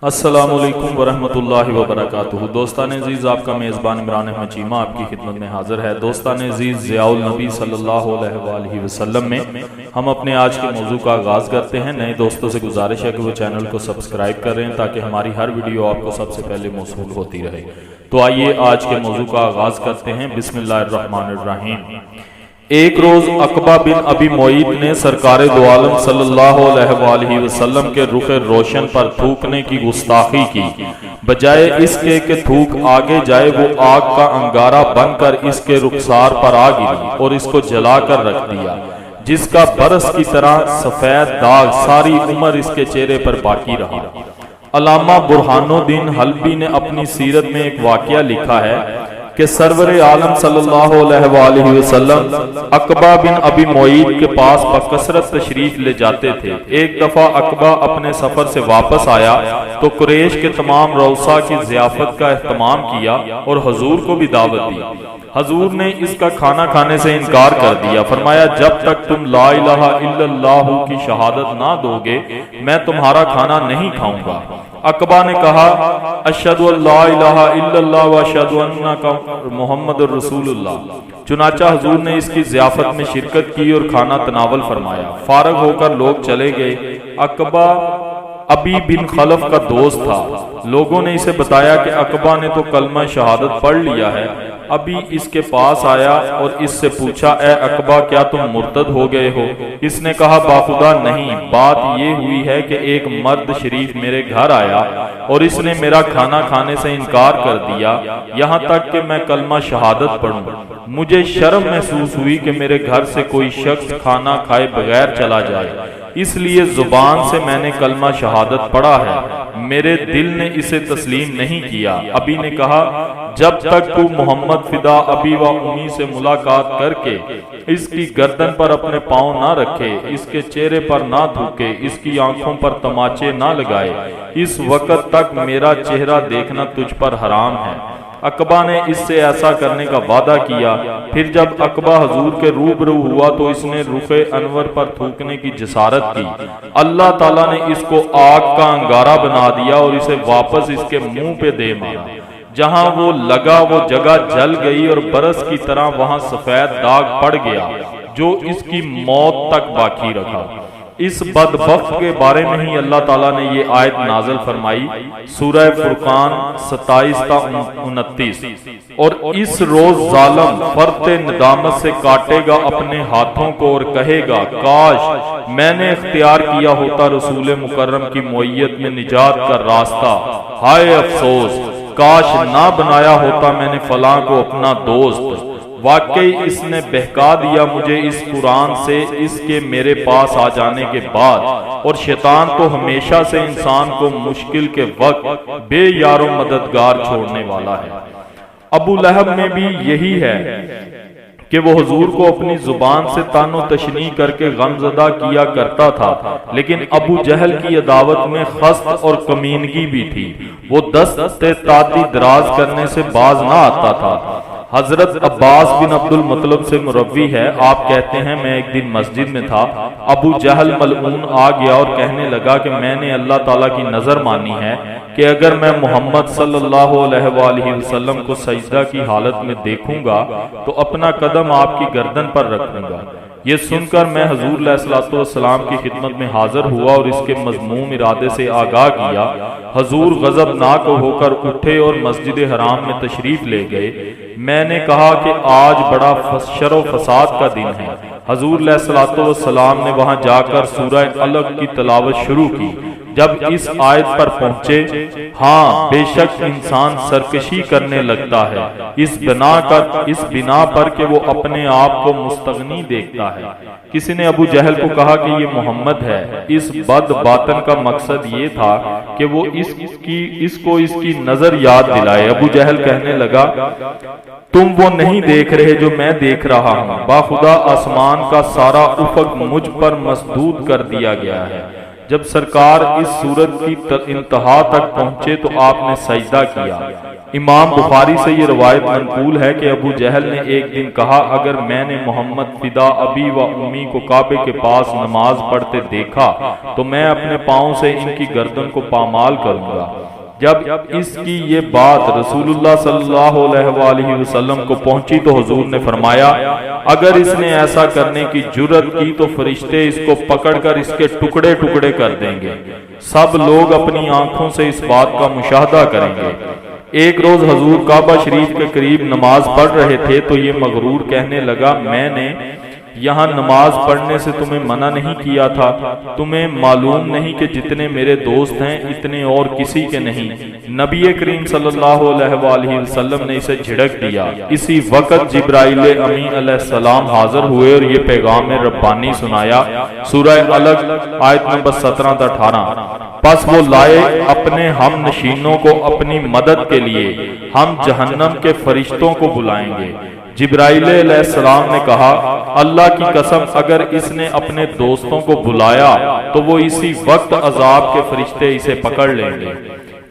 السلام علیکم ورحمۃ اللہ وبرکاتہ۔ دوستان عزیز، آپ کا میزبان عمران احمد چیمہ آپ کی خدمت میں حاضر ہے۔ دوستان عزیز، ضیاء النبی صلی اللہ علیہ وآلہ وسلم میں ہم اپنے آج کے موضوع کا آغاز کرتے ہیں۔ نئے دوستوں سے گزارش ہے کہ وہ چینل کو سبسکرائب کر رہے ہیں تاکہ ہماری ہر ویڈیو آپ کو سب سے پہلے موصول ہوتی رہے۔ تو آئیے آج کے موضوع کا آغاز کرتے ہیں۔ بسم اللہ الرحمن الرحیم۔ ایک روز عقبہ بن ابی معیط نے سرکار دو عالم صلی اللہ علیہ وآلہ وسلم کے رخ روشن پر تھوکنے کی گستاخی کی۔ بجائے اس کے کہ تھوک آگے جائے، وہ آگ کا انگارہ بن کر اس کے رخسار پر آ گری اور اس کو جلا کر رکھ دیا، جس کا برس کی طرح سفید داغ ساری عمر اس کے چہرے پر باقی رہا۔ علامہ برہان الدین حلبی نے اپنی سیرت میں ایک واقعہ لکھا ہے کہ سرور عالم صلی اللہ علیہ وآلہ وسلم عقبہ بن ابی معیط کے پاس بکثرت تشریف لے جاتے تھے۔ ایک دفعہ عقبہ اپنے سفر سے واپس آیا تو قریش کے تمام رؤسا کی ضیافت کا اہتمام کیا اور حضور کو بھی دعوت دی۔ حضور نے اس کا کھانا کھانے سے انکار کر دیا۔ فرمایا، جب تک تم لا الہ الا اللہ کی شہادت نہ دو گے میں تمہارا کھانا نہیں کھاؤں گا۔ عقبہ نے کہا، اشہد ان لا الہ الا اللہ و اشہد انک محمد الرسول اللہ۔ چنانچہ حضور نے اس کی ضیافت میں شرکت کی اور کھانا تناول فرمایا۔ فارغ ہو کر لوگ چلے گئے۔ عقبہ ابی بن خلف کا دوست تھا۔ لوگوں نے اسے بتایا کہ عقبہ نے تو کلمہ شہادت پڑھ لیا ہے۔ ابھی اس کے پاس آیا اور اس سے پوچھا، اے عقبہ، کیا تم مرتد ہو گئے ہو؟ اس نے کہا، باخدا نہیں، بات یہ ہوئی ہے کہ ایک مرد شریف میرے گھر آیا اور اس نے میرا کھانا کھانے سے انکار کر دیا، یہاں تک کہ میں کلمہ شہادت پڑھوں۔ مجھے شرم محسوس ہوئی کہ میرے گھر سے کوئی شخص کھانا کھائے بغیر چلا جائے، اس لیے زبان سے میں نے کلمہ شہادت پڑھا ہے، میرے دل نے اسے تسلیم نہیں کیا۔ ابی نے کہا، جب تک تو محمد فدا ابی و امی سے ملاقات کر کے اس کی گردن پر اپنے پاؤں نہ رکھے، اس کے چہرے پر نہ تھوکے، اس کی آنکھوں پر تماچے نہ لگائے، اس وقت تک میرا چہرہ دیکھنا تجھ پر حرام ہے۔ عقبہ نے اس سے ایسا کرنے کا وعدہ کیا۔ پھر جب عقبہ حضور کے روبرو ہوا تو اس نے رخ انور پر تھوکنے کی جسارت کی۔ اللہ تعالیٰ نے اس کو آگ کا انگارہ بنا دیا اور اسے واپس اس کے منہ پہ دے مارا۔ جہاں وہ لگا وہ جگہ جل گئی اور برس کی طرح وہاں سفید داغ پڑ گیا جو اس کی موت تک باقی رکھا۔ اس بدبخت کے بارے میں ہی اللہ تعالیٰ نے یہ آیت نازل فرمائی، سورہ فرقان 27-29، اور اس روز ظالم فرط ندامت سے کاٹے گا اپنے ہاتھوں کو اور کہے گا، کاش میں نے اختیار کیا ہوتا رسول مکرم کی معیت میں نجات کا راستہ، ہائے افسوس، کاش نہ بنایا ہوتا میں نے فلاں کو اپنا دوست۔ واقعی اس نے بہکا دیا مجھے اس قرآن سے اس کے میرے پاس آ جانے کے بعد، اور شیطان تو ہمیشہ سے انسان کو مشکل کے وقت بے یار و مددگار چھوڑنے والا ہے۔ ابو لہب میں بھی یہی ہے کہ وہ حضور کو اپنی زبان سے طعن و تشنیع کر کے غمزدہ کیا کرتا تھا، لیکن ابو جہل کی عداوت میں خست اور کمینگی بھی تھی، وہ دست تعدی دراز کرنے سے باز نہ آتا تھا۔ حضرت عباس بن عبد المطلب سے مروی ہے، آپ کہتے ہیں میں ایک دن مسجد میں تھا، ابو جہل ملعون آ گیا اور کہنے لگا کہ میں نے اللہ تعالیٰ کی نظر مانی ہے کہ اگر میں محمد صلی اللہ علیہ وآلہ وسلم کو سجدہ کی حالت میں دیکھوں گا تو اپنا قدم آپ کی گردن پر رکھوں گا۔ یہ سن کر میں حضور علیہ الصلوۃ والسلام کی خدمت میں حاضر ہوا اور اس کے مذموم ارادے سے آگاہ کیا۔ حضور غضبناک ہو کر اٹھے اور مسجد حرام میں تشریف لے گئے۔ میں نے کہا کہ آج بڑا شر و فساد کا دن ہے۔ حضور علیہ الصلوۃ والسلام نے وہاں جا کر سورہ الگ کی تلاوت شروع کی۔ جب اس آیت پر پہنچے، ہاں بے شک انسان سرکشی کرنے لگتا ہے اس بنا پر کہ وہ اپنے آپ کو مستغنی دیکھتا ہے۔ کسی نے ابو جہل کو کہا کہ یہ محمد ہے۔ اس بد باطن کا مقصد یہ تھا کہ وہ اس کو اس کی نظر یاد دلائے۔ ابو جہل کہنے لگا، تم وہ نہیں دیکھ رہے جو میں دیکھ رہا ہوں، باخدا آسمان کا سارا افق مجھ پر مسدود کر دیا گیا ہے۔ جب سرکار اس صورت کی انتہا تک پہنچے تو آپ نے سجدہ کیا۔ امام بخاری سے یہ روایت منقول ہے کہ ابو جہل نے ایک دن کہا اگر میں نے محمد فدا ابی و امی کو کعبے کے پاس نماز پڑھتے دیکھا تو میں اپنے پاؤں سے ان کی گردن کو پامال کروں گا۔ جب اس کی یہ بات رسول اللہ صلی اللہ علیہ وآلہ وسلم کو پہنچی تو حضور نے فرمایا اگر اس نے ایسا کرنے کی جرت کی تو فرشتے اس کو پکڑ کر اس کے ٹکڑے ٹکڑے کر دیں گے۔ سب لوگ اپنی آنکھوں سے اس بات کا مشاہدہ کریں گے۔ ایک روز حضور کعبہ شریف کے قریب نماز پڑھ رہے تھے تو یہ مغرور کہنے لگا میں نے یہاں نماز پڑھنے سے تمہیں منع نہیں کیا تھا، تمہیں معلوم نہیں کہ جتنے میرے دوست ہیں اتنے اور کسی کے نہیں۔ نبی کریم صلی اللہ علیہ وآلہ وسلم نے اسے جھڑک دیا۔ اسی وقت جبرائیل امین علیہ السلام حاضر ہوئے اور یہ پیغام ربانی سنایا۔ سورہ الگ آیت نمبر 17 تا 18۔ پس وہ لائے اپنے ہم نشینوں کو اپنی مدد کے لیے، ہم جہنم کے فرشتوں کو بلائیں گے۔ جبرائیل علیہ السلام نے کہا اللہ کی قسم اگر اس نے اپنے دوستوں کو بلایا تو وہ اسی وقت عذاب کے فرشتے اسے پکڑ لیں گے۔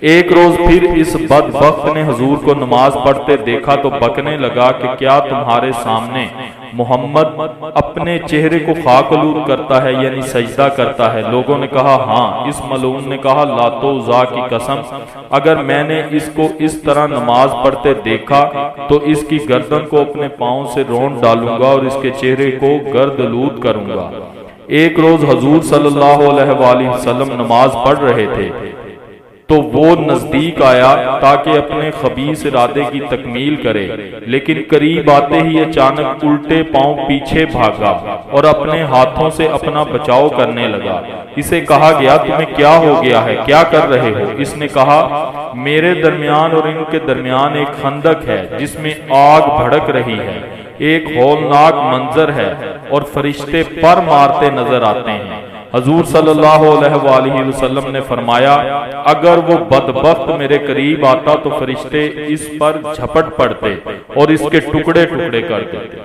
ایک روز پھر اس بدبخت نے حضور کو نماز پڑھتے دیکھا تو بکنے لگا کہ کیا تمہارے سامنے محمد اپنے چہرے کو خاک آلود کرتا ہے یعنی سجدہ کرتا ہے؟ لوگوں نے کہا ہاں۔ اس ملعون نے کہا لات و عزا کی قسم اگر میں نے اس کو اس طرح نماز پڑھتے دیکھا تو اس کی گردن کو اپنے پاؤں سے رونڈ ڈالوں گا اور اس کے چہرے کو گرد آلود کروں گا۔ ایک روز حضور صلی اللہ علیہ وآلہ وسلم نماز پڑھ رہے تھے تو وہ نزدیک آیا تاکہ اپنے خبیث ارادے کی تکمیل کرے، لیکن قریب آتے ہی اچانک الٹے پاؤں پیچھے بھاگا اور اپنے ہاتھوں سے اپنا بچاؤ کرنے لگا۔ اسے کہا گیا تمہیں کیا ہو گیا ہے، کیا کر رہے ہو؟ اس نے کہا میرے درمیان اور ان کے درمیان ایک خندق ہے جس میں آگ بھڑک رہی ہے، ایک ہولناک منظر ہے اور فرشتے پر مارتے نظر آتے ہیں۔ حضور صلی اللہ علیہ وآلہ وسلم نے فرمایا اگر وہ بدبخت میرے قریب آتا تو فرشتے اس پر جھپٹ پڑتے اور اس کے ٹکڑے ٹکڑے کر دیتے۔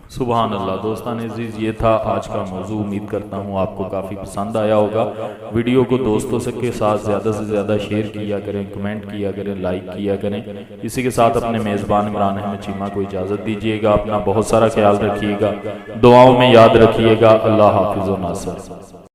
سبحان اللہ۔ دوستان عزیز یہ تھا آج کا موضوع، امید کرتا ہوں آپ کو کافی پسند آیا ہوگا۔ ویڈیو کو دوستوں کے ساتھ زیادہ سے زیادہ شیئر کیا کریں، کمنٹ کیا کریں، لائک کیا کریں۔ اسی کے ساتھ اپنے میزبان عمران احمد چیمہ کو اجازت دیجیے گا۔ اپنا بہت سارا خیال رکھیے گا، دعاؤں میں یاد رکھیے گا۔ اللہ حافظ و ناصر۔